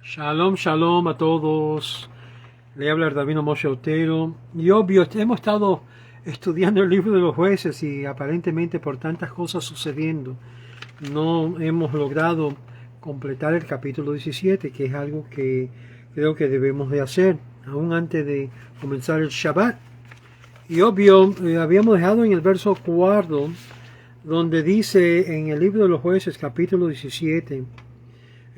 Shalom, shalom a todos. Le habla el Rabino Moshe Otero. Y obvio, hemos estado estudiando el libro de los jueces y aparentemente por tantas cosas sucediendo, no hemos logrado completar el capítulo 17, que es algo que creo que debemos de hacer, aún antes de comenzar el Shabbat. Y obvio, habíamos dejado en el verso 4, donde dice en el libro de los jueces, capítulo 17,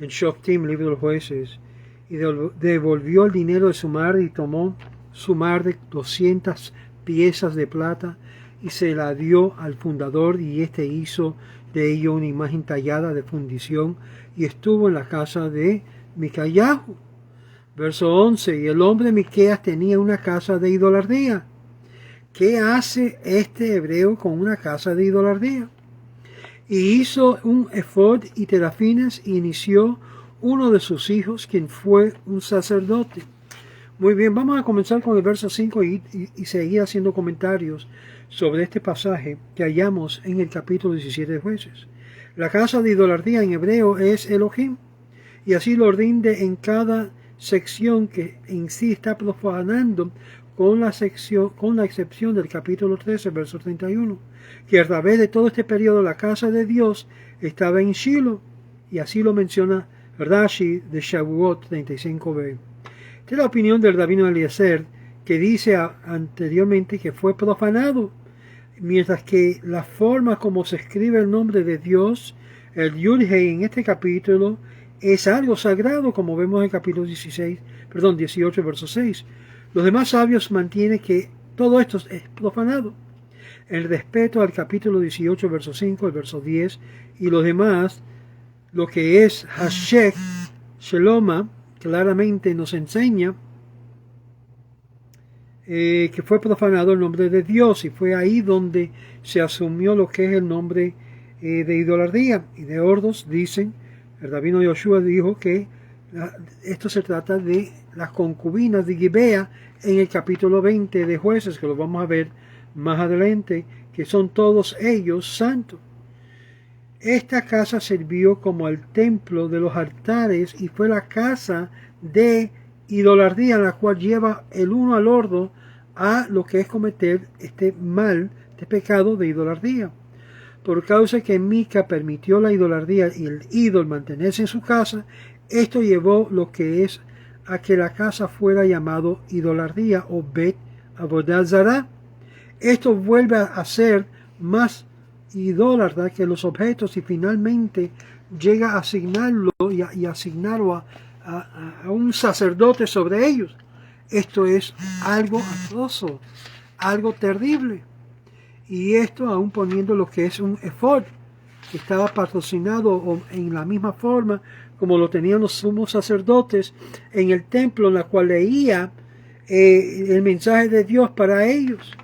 en Shoftim, libro de los jueces, y devolvió el dinero de su madre y tomó su madre 200 piezas de plata y se la dio al fundador, y éste hizo de ello una imagen tallada de fundición y estuvo en la casa de Micayahu. Verso 11, y el hombre Miqueas tenía una casa de idolatría. ¿Qué hace este hebreo con una casa de idolatría? Y hizo un efod y terafines y inició uno de sus hijos, quien fue un sacerdote. Muy bien, vamos a comenzar con el verso 5 y seguir haciendo comentarios sobre este pasaje que hallamos en el capítulo 17 de Jueces. La casa de idolatría en hebreo es Elohim, y así lo rinde en cada sección que en sí está profanando, con la excepción del capítulo 13, verso 31, que a través de todo este periodo la casa de Dios estaba en Shiloh, y así lo menciona Rashi de Shavuot 35b. Esta es la opinión del rabino Eliezer, que dice anteriormente que fue profanado, mientras que la forma como se escribe el nombre de Dios, el Yud-Hei en este capítulo, es algo sagrado, como vemos en el capítulo 18, verso 6. Los demás sabios mantienen que todo esto es profanado. El respeto al capítulo 18, verso 5, el verso 10, y los demás, lo que es Hashek Sheloma, claramente nos enseña que fue profanado el nombre de Dios, y fue ahí donde se asumió lo que es el nombre de idolatría. Y de Ordos dicen, el rabino Yoshua dijo que esto se trata de las concubinas de Gibea en el capítulo 20 de Jueces, que lo vamos a ver más adelante, que son todos ellos santos. Esta casa sirvió como el templo de los altares y fue la casa de idolatría, en la cual lleva el uno al otro a lo que es cometer este mal, este pecado de idolatría. Por causa que Mica permitió la idolatría y el ídolo mantenerse en su casa, esto llevó lo que es a que la casa fuera llamado idolatría o Bet Avodah Zarah. Esto vuelve a ser más idólatra que los objetos y finalmente llega a asignarlo y asignarlo a un sacerdote sobre ellos. Esto es algo atroso, algo terrible. Y esto aún poniendo lo que es un efod, que estaba patrocinado en la misma forma como lo tenían los sumos sacerdotes en el templo, en la cual leía el mensaje de Dios para ellos.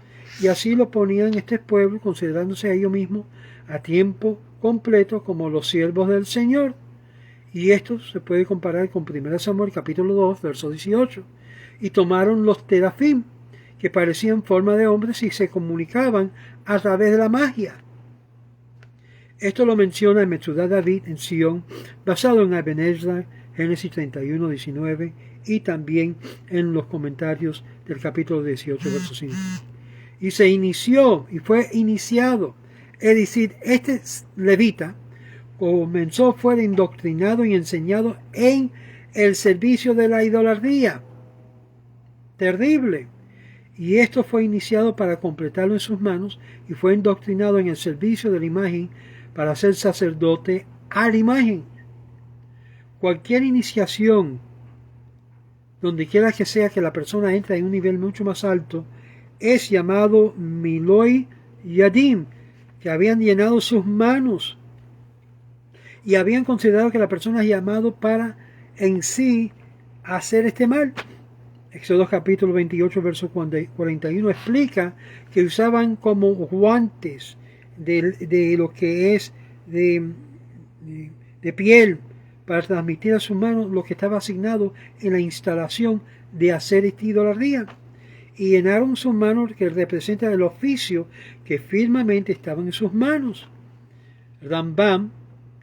Y así lo ponían este pueblo, considerándose a ellos mismos a tiempo completo como los siervos del Señor. Y esto se puede comparar con 1 Samuel capítulo 2, verso 18. Y tomaron los terafim, que parecían forma de hombres y se comunicaban a través de la magia. Esto lo menciona en Metzudat David en Sion, basado en Ibn Ezra, Génesis 31, 19, y también en los comentarios del capítulo 18, verso 5. Y se inició, y fue iniciado, es decir, este levita fue indoctrinado y enseñado en el servicio de la idolatría. Terrible. Y esto fue iniciado para completarlo en sus manos, y fue indoctrinado en el servicio de la imagen para ser sacerdote a la imagen. Cualquier iniciación, donde quiera que sea que la persona entre en un nivel mucho más alto, es llamado Miloi Yadim, que habían llenado sus manos y habían considerado que la persona es llamado para en sí hacer este mal. Éxodo capítulo 28, verso 41 explica que usaban como guantes de lo que es de piel para transmitir a sus manos lo que estaba asignado en la instalación de hacer esta idolatría. Y llenaron sus manos, que representa el oficio que firmemente estaba en sus manos. Rambam,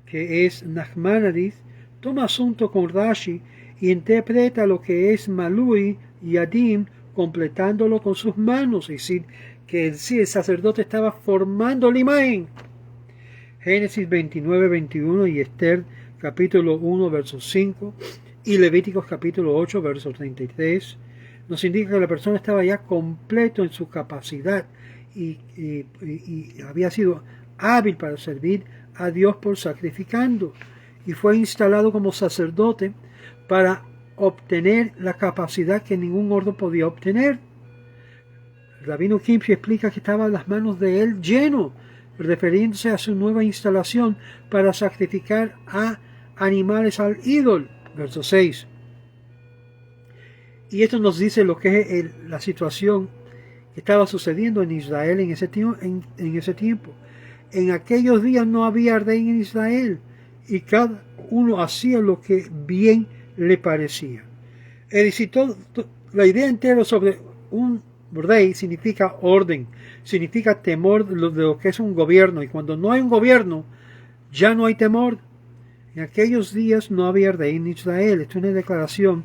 que es Nachmanides, toma asunto con Rashi y interpreta lo que es Malui y Adim, completándolo con sus manos, es decir, que el sacerdote estaba formando la imagen. Génesis 29, 21 y Esther capítulo 1, verso 5 y Levíticos capítulo 8, verso 33 nos indica que la persona estaba ya completo en su capacidad y había sido hábil para servir a Dios por sacrificando, y fue instalado como sacerdote para obtener la capacidad que ningún otro podía obtener. El rabino Kimchi explica que estaba en las manos de él lleno, refiriéndose a su nueva instalación para sacrificar a animales al ídolo. Verso 6. Y esto nos dice lo que es la situación que estaba sucediendo en Israel en ese tiempo. En aquellos días no había rey en Israel, y cada uno hacía lo que bien le parecía. Es decir, la idea entera sobre un rey significa orden, significa temor de lo que es un gobierno, y cuando no hay un gobierno, ya no hay temor. En aquellos días no había rey en Israel. Esto es una declaración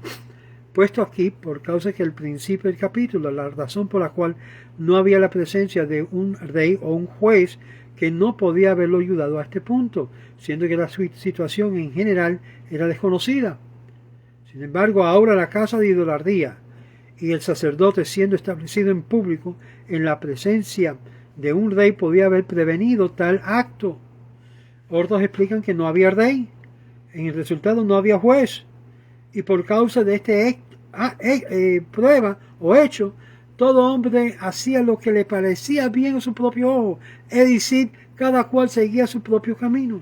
puesto aquí por causa que el principio del capítulo, la razón por la cual no había la presencia de un rey o un juez que no podía haberlo ayudado a este punto, siendo que la situación en general era desconocida. Sin embargo, ahora la casa de idolatría y el sacerdote siendo establecido en público en la presencia de un rey podía haber prevenido tal acto. Otros explican que no había rey, en el resultado no había juez, y por causa de este prueba o hecho, todo hombre hacía lo que le parecía bien a su propio ojo, es decir, cada cual seguía su propio camino.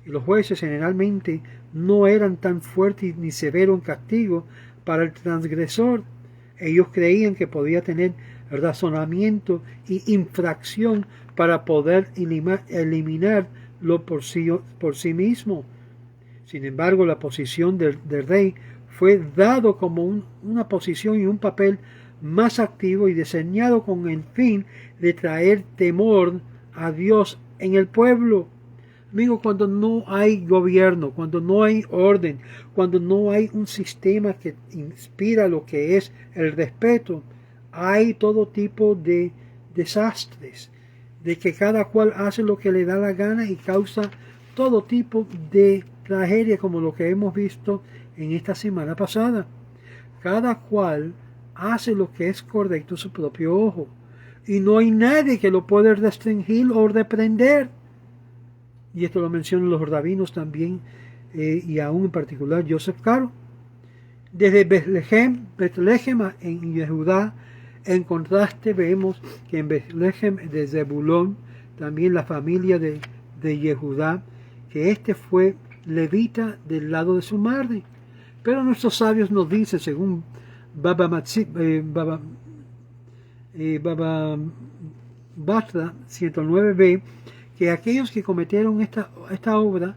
Y los jueces generalmente no eran tan fuertes ni severos en castigo para el transgresor. Ellos creían que podía tener razonamiento y infracción para poder eliminarlo por sí mismo. Sin embargo, la posición del rey fue dado como una posición y un papel más activo y diseñado con el fin de traer temor a Dios en el pueblo. Amigo, cuando no hay gobierno, cuando no hay orden, cuando no hay un sistema que inspira lo que es el respeto, hay todo tipo de desastres, de que cada cual hace lo que le da la gana y causa todo tipo de tragedia como lo que hemos visto en esta semana pasada. Cada cual hace lo que es correcto a su propio ojo, y no hay nadie que lo pueda restringir o reprender. Y esto lo mencionan los rabinos también, y aún en particular Joseph Caro. Desde Betlehem en Judá, en contraste vemos que en Betlehem de Zebulón, también la familia de Yehudá, que este fue levita del lado de su madre. Pero nuestros sabios nos dicen, según Baba Batra 109b, que aquellos que cometieron esta obra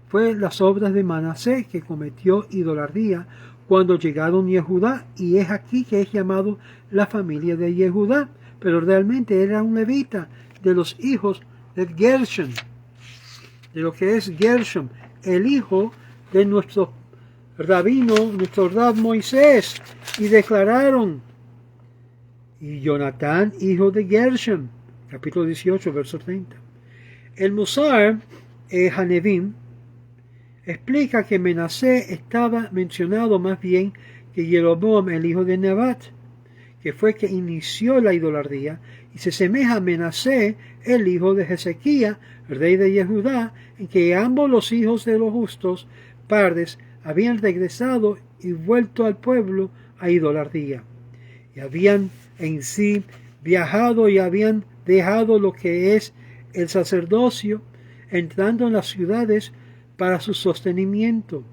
fue las obras de Manasés, que cometió idolatría cuando llegaron Yehudá, y es aquí que es llamado la familia de Yehudá, pero realmente era un levita de los hijos de Gershon, de lo que es Gershom, el hijo de nuestro rabino, nuestro Rab Moisés, y declararon, y Jonatán, hijo de Gershom, capítulo 18, verso 30. El Musar Hanevim explica que Menasé estaba mencionado más bien que Jeroboam, el hijo de Nebat, que fue que inició la idolatría, y se semeja a Menasé, el hijo de Ezequías, rey de Yehudá, en que ambos los hijos de los justos padres habían regresado y vuelto al pueblo a idolatría, y habían en sí viajado y habían dejado lo que es el sacerdocio, entrando en las ciudades para su sostenimiento,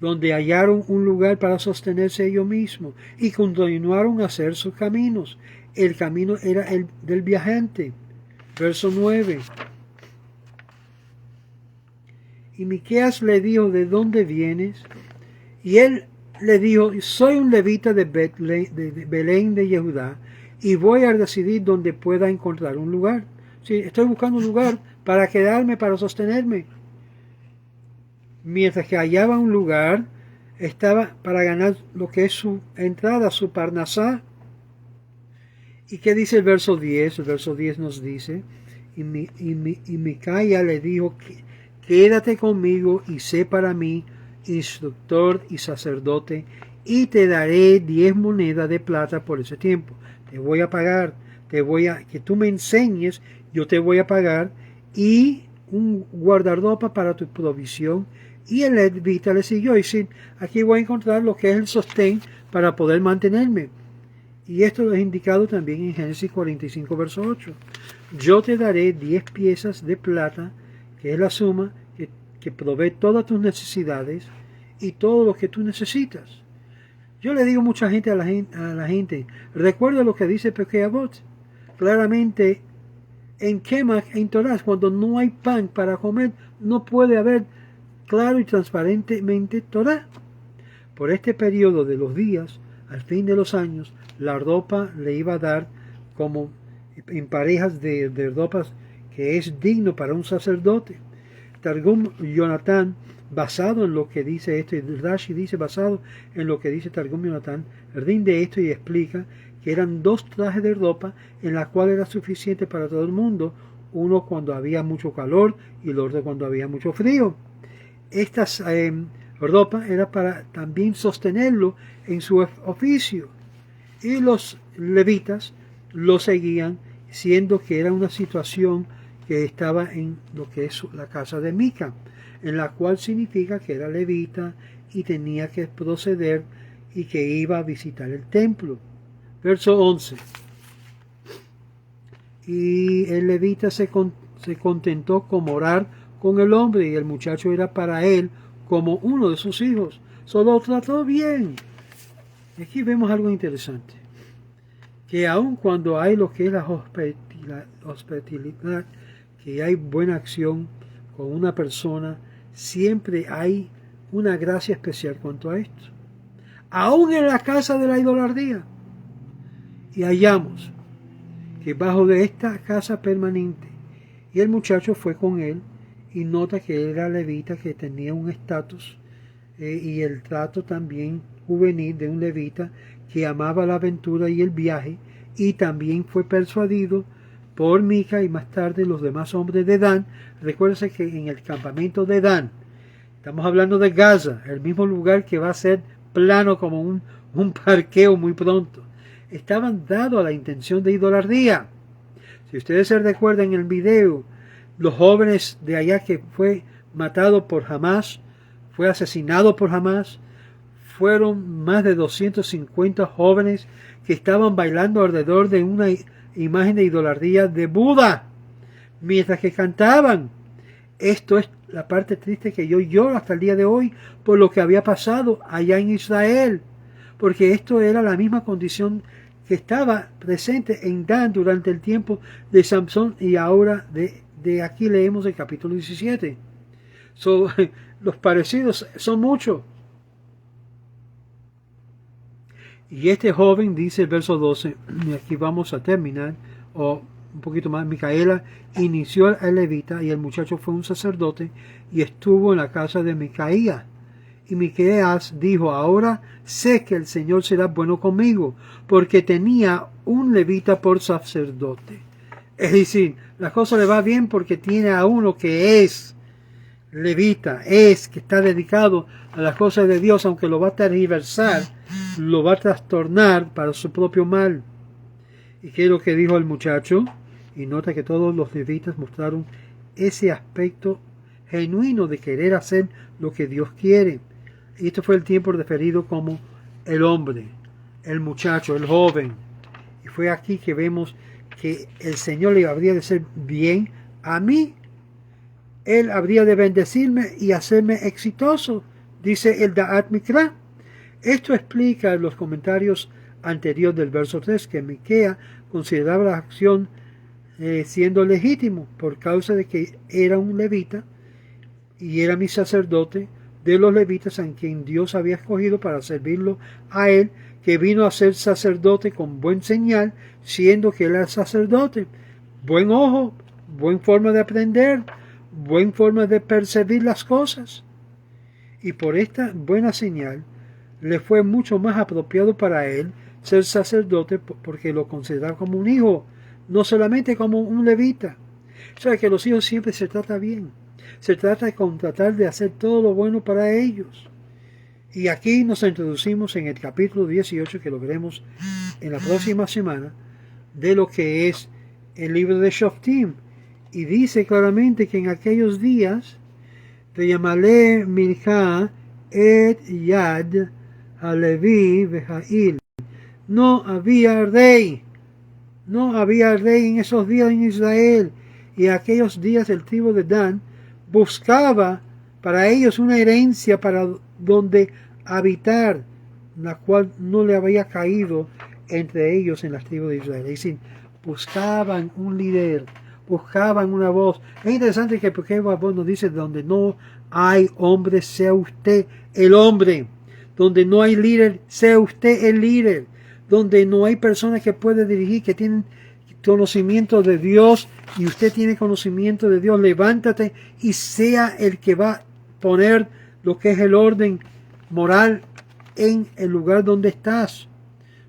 donde hallaron un lugar para sostenerse ellos mismos, y continuaron a hacer sus caminos. El camino era el del viajante. Verso 9. Y Miqueas le dijo, ¿de dónde vienes? Y él le dijo, soy un levita de Belén de Yehudá, y voy a decidir dónde pueda encontrar un lugar. Sí, estoy buscando un lugar para quedarme, para sostenerme. Mientras que hallaba un lugar, estaba para ganar lo que es su entrada, su parnasá. ¿Y qué dice el verso 10? El verso 10 nos dice, y Micaya le dijo, quédate conmigo y sé para mí instructor y sacerdote, y te daré 10 monedas de plata por ese tiempo. Te voy a pagar, que tú me enseñes, yo te voy a pagar, y un guardarropa para tu provisión. Y el levita le siguió, y sí, aquí voy a encontrar lo que es el sostén para poder mantenerme. Y esto lo he indicado también en Génesis 45, verso 8. Yo te daré 10 piezas de plata, que es la suma que provee todas tus necesidades y todo lo que tú necesitas. Yo le digo mucha gente a la gente, recuerda lo que dice Pirkei Avot. Claramente, en Kemach, en Torah, cuando no hay pan para comer, no puede haber claro y transparentemente Torah. Por este periodo de los días, al fin de los años, la ropa le iba a dar como en parejas de ropas que es digno para un sacerdote. Targum Jonathan, basado en lo que dice esto, y Rashi dice basado en lo que dice Targum Jonathan, rinde esto y explica que eran 2 trajes de ropa en la cual era suficiente para todo el mundo, uno cuando había mucho calor y el otro cuando había mucho frío. Estas ropa era para también sostenerlo en su oficio, y los levitas lo seguían, siendo que era una situación que estaba en lo que es la casa de Mica, en la cual significa que era levita y tenía que proceder y que iba a visitar el templo. Verso 11. Y el levita se contentó con morar con el hombre, y el muchacho era para él como uno de sus hijos. Solo trató bien. Aquí vemos algo interesante, que aun cuando hay lo que es la hospitalidad, que hay buena acción con una persona, siempre hay una gracia especial cuanto a esto. Aún en la casa de la idolatría. Y hallamos que bajo de esta casa permanente, y el muchacho fue con él, y nota que era levita, que tenía un estatus y el trato también juvenil de un levita que amaba la aventura y el viaje, y también fue persuadido por Mica y más tarde los demás hombres de Dan. Recuérdense que en el campamento de Dan, estamos hablando de Gaza, el mismo lugar que va a ser plano como un parqueo muy pronto, estaban dados a la intención de idolatría. Si ustedes se recuerdan en el video, los jóvenes de allá que fue matado por Hamas, fue asesinado por Hamas, fueron más de 250 jóvenes que estaban bailando alrededor de una imagen de idolatría de Buda, mientras que cantaban. Esto es la parte triste que yo lloro hasta el día de hoy por lo que había pasado allá en Israel, porque esto era la misma condición que estaba presente en Dan durante el tiempo de Samson, y ahora de aquí leemos el capítulo 17. Los parecidos son muchos. Y este joven, dice el verso 12, y aquí vamos a terminar, o un poquito más, Micaela inició el levita, y el muchacho fue un sacerdote, y estuvo en la casa de Micaía. Y Miqueas dijo, ahora sé que el Señor será bueno conmigo, porque tenía un levita por sacerdote. Es decir, la cosa le va bien porque tiene a uno que es levita, que está dedicado a las cosas de Dios, aunque lo va a tergiversar, lo va a trastornar para su propio mal. ¿Y qué es lo que dijo el muchacho? Y nota que todos los levitas mostraron ese aspecto genuino de querer hacer lo que Dios quiere. Y esto fue el tiempo referido como el hombre, el muchacho, el joven. Y fue aquí que vemos que el Señor le habría de hacer bien a mí. Él habría de bendecirme y hacerme exitoso, dice el Da'at Mikra. Esto explica en los comentarios anteriores del verso 3 que Miquea consideraba la acción siendo legítimo por causa de que era un levita y era mi sacerdote de los levitas en quien Dios había escogido para servirlo a él, que vino a ser sacerdote con buen señal, siendo que él era sacerdote. Buen ojo, buena forma de aprender, buena forma de percibir las cosas. y por esta buena señal le fue mucho más apropiado para él ser sacerdote, porque lo consideraba como un hijo, no solamente como un levita. O sea que los hijos siempre se trata bien, se trata de tratar de hacer todo lo bueno para ellos. Y aquí nos introducimos en el capítulo 18, que lo veremos en la próxima semana, de lo que es el libro de Shoftim. Y dice claramente que en aquellos días, Yamalé Milcha et Yad Halevi Vejail, no había rey en esos días en Israel. Y en aquellos días el tribu de Dan buscaba para ellos una herencia para donde habitar, la cual no le había caído entre ellos en las tribus de Israel. Es decir, buscaban un líder, buscaban una voz. Es interesante que porque Babón nos dice: donde no hay hombre, sea usted el hombre. Donde no hay líder, sea usted el líder. Donde no hay personas que puede dirigir, que tienen conocimiento de Dios, y usted tiene conocimiento de Dios, levántate y sea el que va a poner lo que es el orden moral en el lugar donde estás.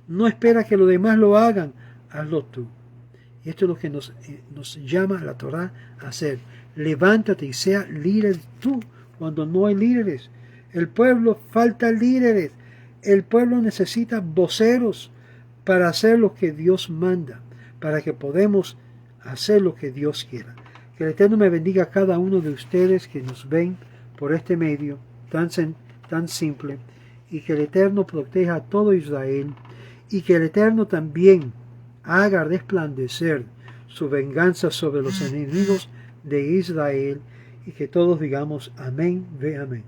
No espera que los demás lo hagan, hazlo tú. Y esto es lo que nos llama la Torá a hacer. Levántate y sea líder tú cuando no hay líderes. El pueblo falta líderes. El pueblo necesita voceros para hacer lo que Dios manda, para que podamos hacer lo que Dios quiera. Que el Eterno me bendiga a cada uno de ustedes que nos ven por este medio tan simple, y que el Eterno proteja a todo Israel, y que el Eterno también haga resplandecer su venganza sobre los enemigos de Israel, y que todos digamos amén, ve amén.